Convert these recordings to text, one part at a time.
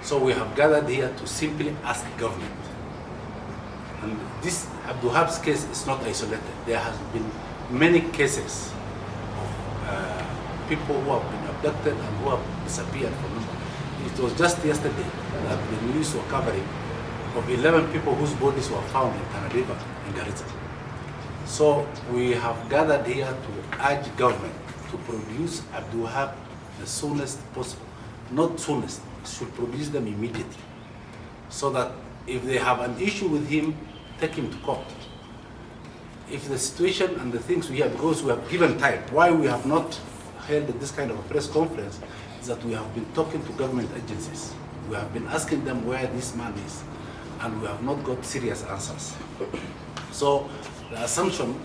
So we have gathered here to simply ask government. And this Abdiwahab's case is not isolated. There has been many cases of people who have been abducted and who have disappeared from them. It was just yesterday that the news were covering of 11 people whose bodies were found in Tana River in Garissa. So we have gathered here to urge government to produce Abdiwahab the soonest possible. Not soonest, should produce them immediately. So that if they have an issue with him, take him to court. If the situation and the things we hear, because we have given time, why we have not held this kind of a press conference is that we have been talking to government agencies. We have been asking them where this man is, and we have not got serious answers. So the assumption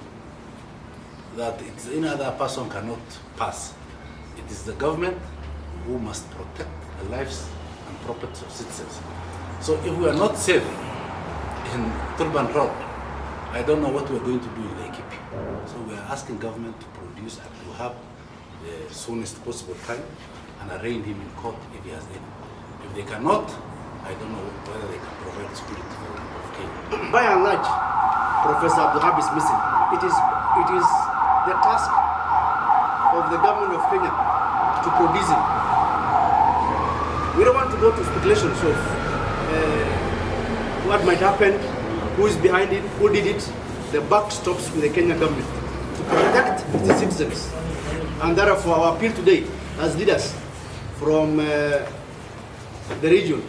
that it's any other person cannot pass. It is the government who must protect the lives and property of citizens. So if we are not safe in Turban Road, I don't know what we're going to do in Laikipia. So we are asking government to produce Abdiwahab the soonest possible time and arraign him in court if he has any. If they cannot, I don't know whether they can provide security for the Camp of Kenya. By and large, Professor Abdiwahab is missing. It is the task of the government of Kenya to produce him. We don't want to go to speculations of what might happen, who is behind it, who did it. The buck stops with the Kenyan government to protect the citizens. And therefore our appeal today as leaders from the region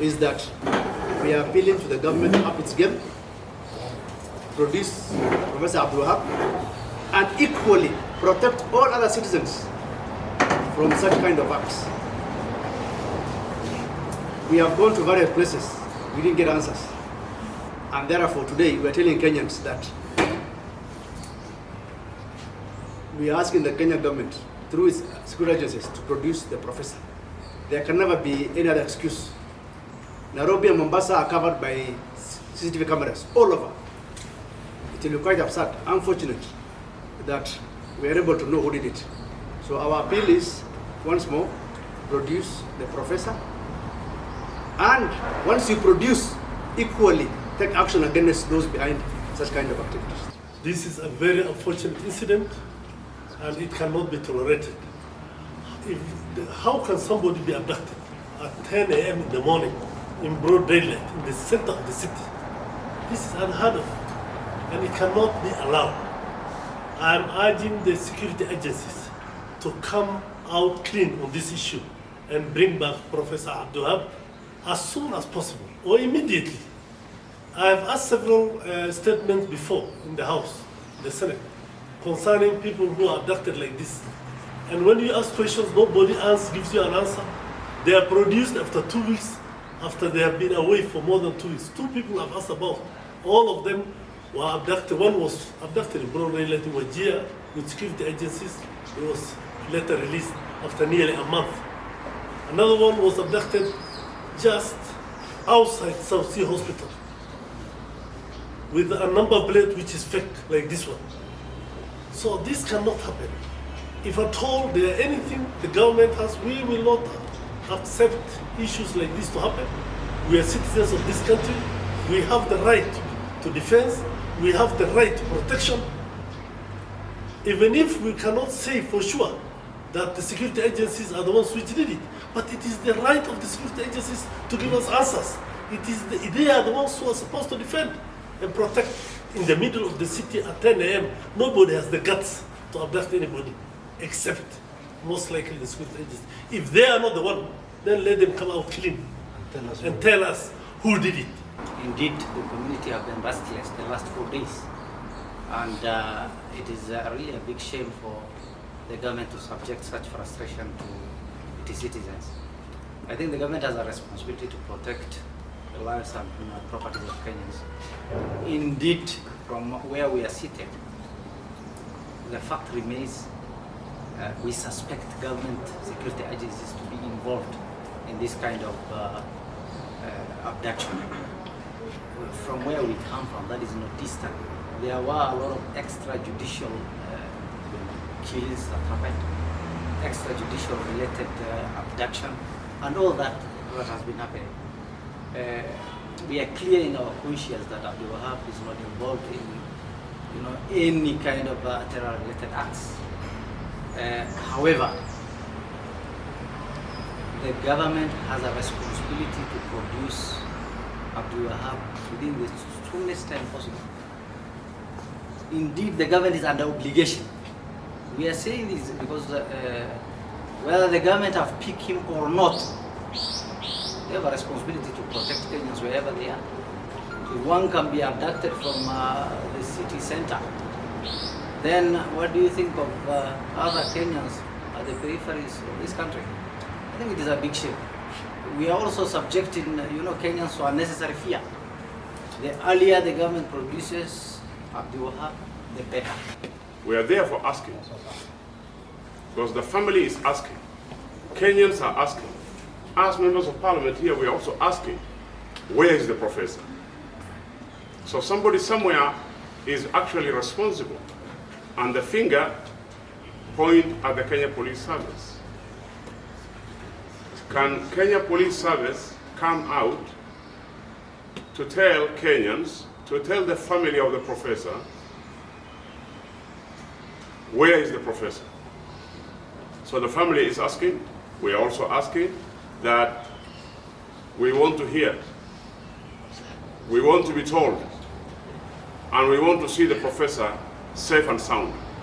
is that we are appealing to the government to up its game, produce Professor Abdiwahab, and equally protect all other citizens from such kind of acts. We have gone to various places, we didn't get answers. And therefore today we are telling Kenyans that we are asking the Kenyan government through its security agencies to produce the professor. There can never be any other excuse. Nairobi and Mombasa are covered by CCTV cameras all over. It will be quite absurd, unfortunate, that we are able to know who did it. So our appeal is, once more, produce the professor. And once you produce, equally take action against those behind such kind of activities. This is a very unfortunate incident, and it cannot be tolerated. How can somebody be abducted at 10 a.m. in the morning in broad daylight in the center of the city? This is unheard of, and it cannot be allowed. I am urging the security agencies to come out clean on this issue and bring back Professor Abdiwahab as soon as possible or immediately. I have asked several statements before in the House, the Senate, concerning people who are abducted like this. And when you ask questions, nobody gives you an answer. They are produced after 2 weeks, after they have been away for more than 2 weeks. 2 people have asked about. All of them were abducted. One was abducted in broad daylight in Wajir with security agencies. He was later released after nearly a month. Another one was abducted just outside South Sea Hospital with a number plate which is fake, like this one. So this cannot happen. If at all there are anything the government has, we will not accept issues like this to happen. We are citizens of this country. We have the right to defense. We have the right to protection. Even if we cannot say for sure that the security agencies are the ones which did it, but it is the right of the security agencies to give us answers. They are the ones who are supposed to defend and protect. In the middle of the city at 10 a.m., nobody has the guts to abduct anybody, except most likely the security agencies. If they are not the one, then let them come out clean and tell us who did it. Indeed, the community have been restless the last 4 days. And it is really a big shame for the government to subject such frustration to its citizens. I think the government has a responsibility to protect the lives and properties of Kenyans. Indeed, from where we are seated, the fact remains we suspect government security agencies to be involved in this kind of abduction. From where we come from, that is not distant. There were a lot of extrajudicial killings that happened, extrajudicial related abduction, and all that that has been happening. We are clear in our conscience that Abdiwahab is not involved in, any kind of terror-related acts. However, the government has a responsibility to produce Abdiwahab within the soonest time possible. Indeed, the government is under obligation. We are saying this because whether the government have picked him or not, they have a responsibility to protect Kenyans wherever they are. If one can be abducted from the city center, then what do you think of other Kenyans at the peripheries of this country? I think it is a big shame. We are also subjecting, Kenyans to unnecessary fear. The earlier the government produces Abdiwahab, the better. We are therefore asking, because the family is asking, Kenyans are asking, as members of parliament here, we are also asking, where is the professor? So somebody somewhere is actually responsible, and the finger point at the Kenya Police Service. Can Kenya Police Service come out to tell Kenyans, to tell the family of the professor, where is the professor? So the family is asking, we are also asking that we want to hear, we want to be told, and we want to see the professor safe and sound.